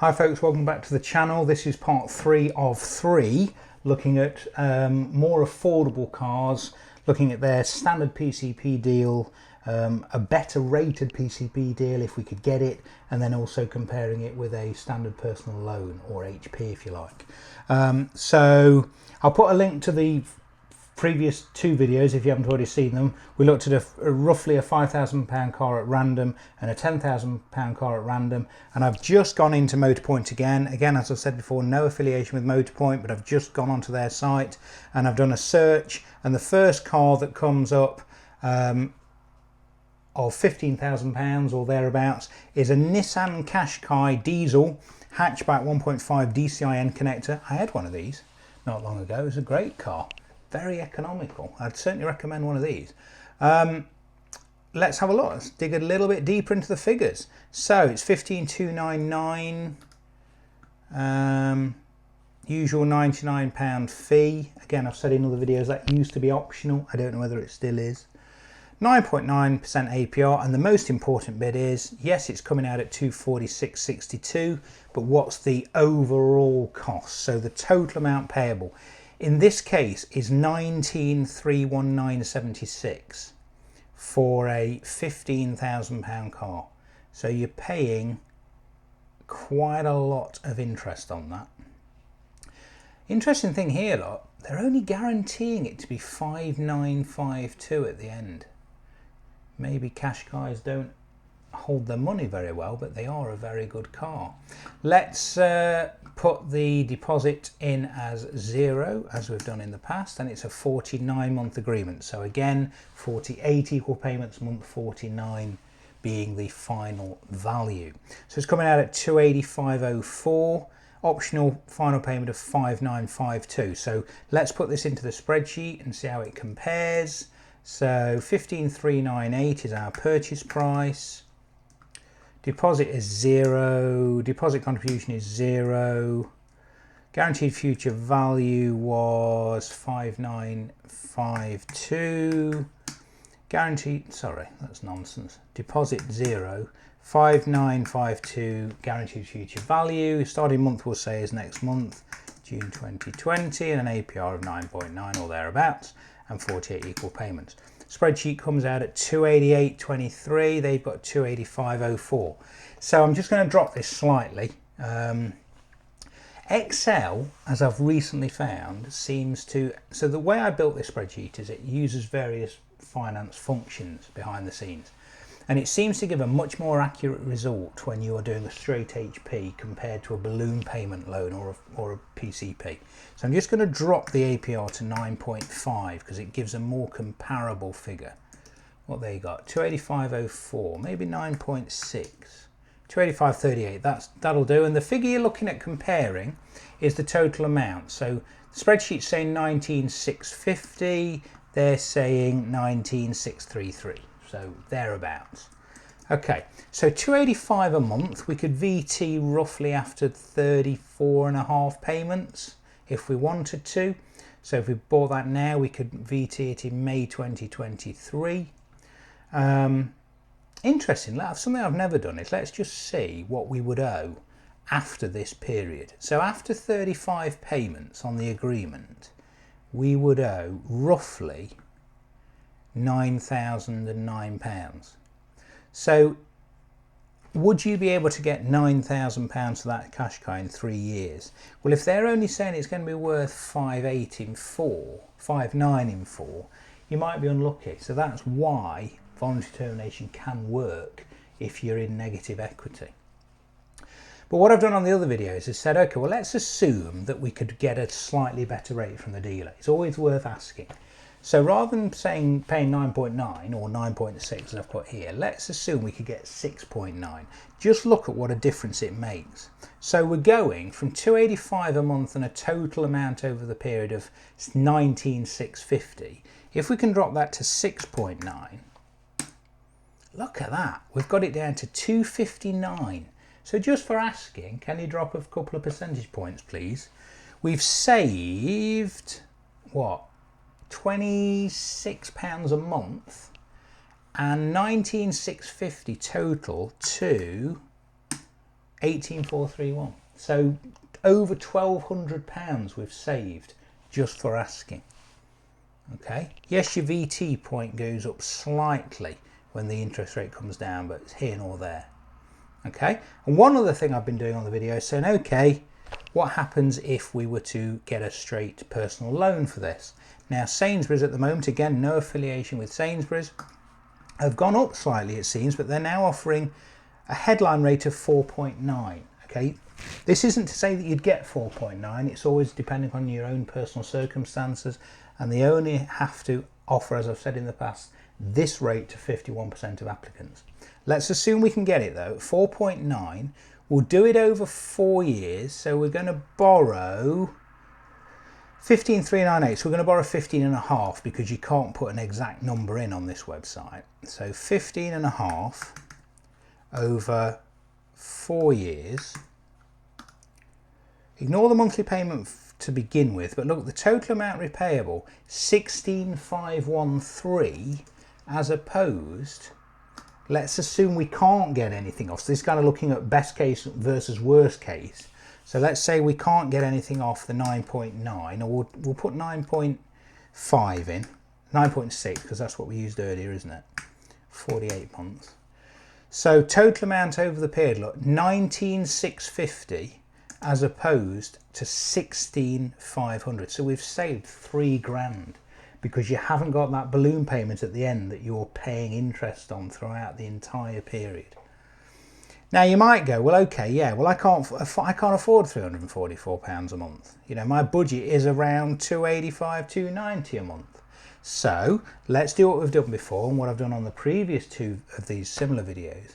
Hi folks, welcome back to the channel. This is part 3 of 3, looking at more affordable cars, looking at their standard PCP deal, a better rated PCP deal if we could get it, and then also comparing it with a standard personal loan, or HP if you like. So I'll put a link to the previous 2 videos if you haven't already seen them. We looked at roughly a £5,000 car at random and a £10,000 car at random, and I've just gone into Motorpoint again, as I've said before, no affiliation with Motorpoint, but I've just gone onto their site and I've done a search, and the first car that comes up of £15,000 or thereabouts is a Nissan QASHQAI diesel hatchback 1.5 DCI connector. I had one of these not long ago. It was a great car, very economical. I'd certainly recommend one of these. Let's have a look. Let's dig a little bit deeper into the figures. So it's 15,299, usual £99 fee. Again, I've said in other videos that used to be optional. I don't know whether it still is. 9.9% APR, and the most important bit is, yes, it's coming out at 246.62, but what's the overall cost? So the total amount payable in this case is 19,319.76 for a £15,000 car. So you're paying quite a lot of interest on that. Interesting thing here, look, they're only guaranteeing it to be 5952 at the end. Maybe Qashqais don't hold their money very well, but they are a very good car. Let's put the deposit in as 0, as we've done in the past, and it's a 49-month agreement. So again, 48 equal payments a month, 49 being the final value. So it's coming out at 285.04, optional final payment of 5952. So let's put this into the spreadsheet and see how it compares. So 15,398 is our purchase price. Deposit is 0, deposit contribution is 0, guaranteed future value was 5952, guaranteed, sorry, that's nonsense, deposit 0, 5952, guaranteed future value, starting month we'll say is next month, June 2020, and an APR of 9.9 or thereabouts, and 48 equal payments. Spreadsheet comes out at 288.23, they've got 285.04. So I'm just going to drop this slightly. Excel, as I've recently found, seems to, so the way I built this spreadsheet is it uses various finance functions behind the scenes, and it seems to give a much more accurate result when you are doing a straight HP compared to a balloon payment loan or a PCP. So I'm just going to drop the APR to 9.5 because it gives a more comparable figure. What they got, 285.04, maybe 9.6, 285.38, that'll do. And the figure you're looking at comparing is the total amount. So the spreadsheet's saying 19,650, they're saying 19,633. So thereabouts. Okay, so 285 a month, we could VT roughly after 34.5 payments if we wanted to. So if we bought that now, we could VT it in May 2023. Interesting, something I've never done is let's just see what we would owe after this period. So after 35 payments on the agreement, we would owe roughly £9,009. So would you be able to get £9,000 for that Qashqai in 3 years? Well, if they're only saying it's going to be worth 5.8 in 4, 5.9 in 4, you might be unlucky. So that's why voluntary termination can work if you're in negative equity. But what I've done on the other videos is said, okay, well, let's assume that we could get a slightly better rate from the dealer. It's always worth asking. So rather than saying paying 9.9 or 9.6 as I've put here, let's assume we could get 6.9. Just look at what a difference it makes. So we're going from 285 a month and a total amount over the period of 19,650. If we can drop that to 6.9, look at that. We've got it down to 259. So just for asking, can you drop a couple of percentage points, please? We've saved, what? £26 a month and 19,650 total to 18,431. So over £1,200 we've saved just for asking. Okay, yes, your VT point goes up slightly when the interest rate comes down, but it's here nor there. Okay, and one other thing I've been doing on the video is saying, okay, what happens if we were to get a straight personal loan for this? Now, Sainsbury's at the moment, again, no affiliation with Sainsbury's, have gone up slightly, it seems, but they're now offering a headline rate of 4.9. Okay, this isn't to say that you'd get 4.9. It's always depending on your own personal circumstances, and they only have to offer, as I've said in the past, this rate to 51% of applicants. Let's assume we can get it though, 4.9. We'll do it over 4 years, so we're going to borrow 15,398. So we're going to borrow 15.5 because you can't put an exact number in on this website. So 15.5 over 4 years. Ignore the monthly payment to begin with, but look, the total amount repayable 16,513, as opposed, let's assume we can't get anything off. So this is kind of looking at best case versus worst case. So let's say we can't get anything off the 9.9, or we'll put 9.5 in, 9.6, because that's what we used earlier, isn't it? 48 months. So total amount over the period, look, 19,650 as opposed to 16,500. So we've saved £3,000 because you haven't got that balloon payment at the end that you're paying interest on throughout the entire period. Now you might go, well, okay, yeah, well, I can't afford £344 a month. You know, my budget is around £285, £290 a month. So let's do what we've done before, and what I've done on the previous 2 of these similar videos,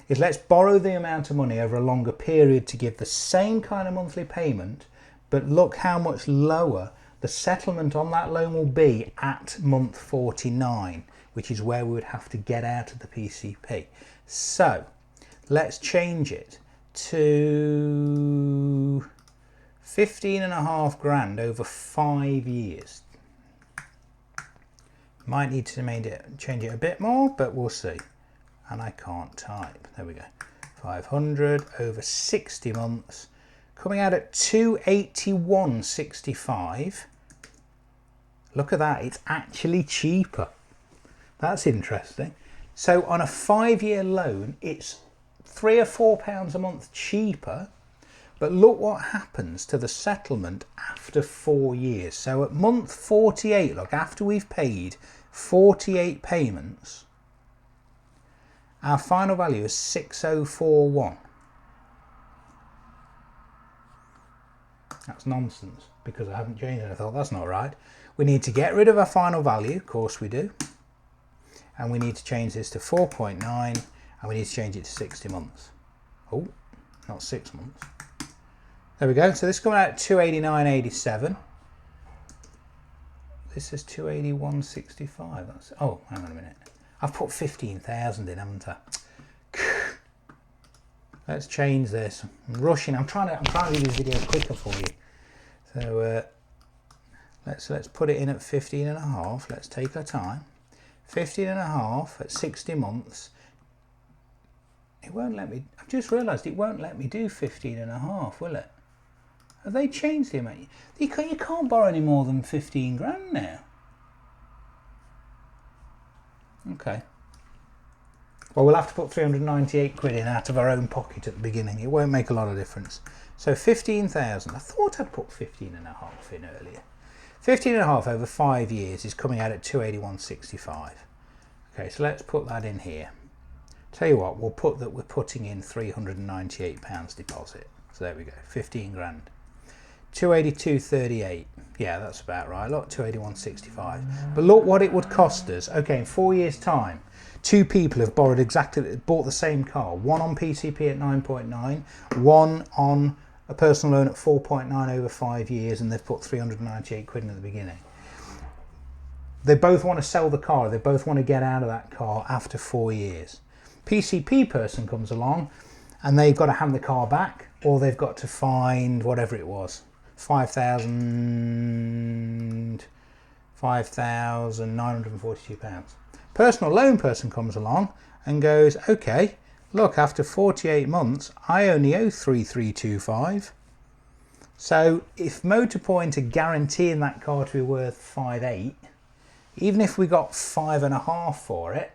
is let's borrow the amount of money over a longer period to give the same kind of monthly payment, but look how much lower the settlement on that loan will be at month 49, which is where we would have to get out of the PCP. So let's change it to 15.5 grand over 5 years. Might need to change it a bit more, but we'll see. And I can't type. There we go. 500 over 60 months, coming out at 281.65. Look at that, it's actually cheaper. That's interesting. So on a 5-year loan, it's £3 or £4 a month cheaper, but look what happens to the settlement after 4 years. So at month 48, look, after we've paid 48 payments, our final value is 6041. That's nonsense because I haven't changed it. I thought that's not right. We need to get rid of our final value, of course we do, and we need to change this to 4.9, and we need to change it to 60 months. Oh, not 6 months. There we go. So this is coming out at 289.87. This is 281.65. That's, oh, hang on a minute. I've put 15,000 in, haven't I? Let's change this. I'm rushing. I'm trying to do this video quicker for you. So let's put it in at 15.5. Let's take our time. 15.5 at 60 months. It won't let me. I've just realised it won't let me do 15.5, will it? Have they changed the amount? You can't borrow any more than 15 grand now. Okay. Well, we'll have to put 398 quid in out of our own pocket at the beginning. It won't make a lot of difference. So 15,000. I thought I'd put 15.5 in earlier. 15.5 over 5 years is coming out at 281.65. Okay, so let's put that in here. Tell you what, we'll put that we're putting in £398 deposit. So there we go, 15 grand. 282.38. Yeah, that's about right. Look, 281.65. But look what it would cost us. Okay, in 4 years' time, 2 people have bought the same car. One on PCP at 9.9, one on a personal loan at 4.9 over 5 years, and they've put 398 quid in at the beginning. They both want to sell the car. They both want to get out of that car after 4 years. PCP person comes along, and they've got to hand the car back, or they've got to find whatever it was. £5,942. Personal loan person comes along and goes, okay, look, after 48 months, I only owe 3325. So if Motorpoint are guaranteeing that car to be worth 5.8, even if we got 5.5 for it,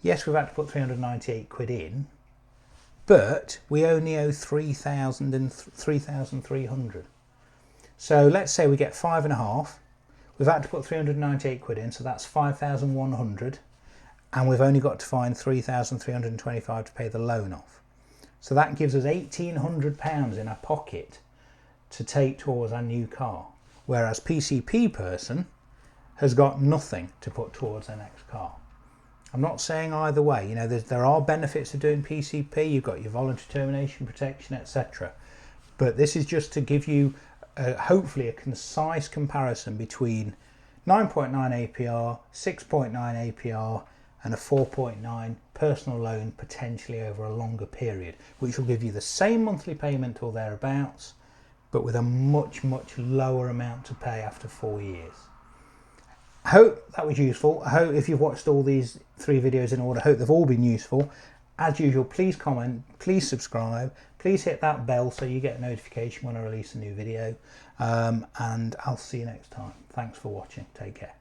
yes, we've had to put 398 quid in, but we only owe 3,300. So let's say we get 5.5, we've had to put 398 quid in, so that's 5,100, and we've only got to find 3,325 to pay the loan off. So that gives us £1,800 in our pocket to take towards our new car, whereas PCP person has got nothing to put towards their next car. I'm not saying either way, you know, there are benefits of doing PCP, you've got your voluntary termination protection, etc. But this is just to give you hopefully a concise comparison between 9.9 APR, 6.9 APR and a 4.9 personal loan potentially over a longer period, which will give you the same monthly payment or thereabouts, but with a much lower amount to pay after 4 years. I hope that was useful. I hope if you've watched all these 3 videos in order, I hope they've all been useful. As usual, please comment, please subscribe, please hit that bell so you get a notification when I release a new video, and I'll see you next time. Thanks for watching. Take care.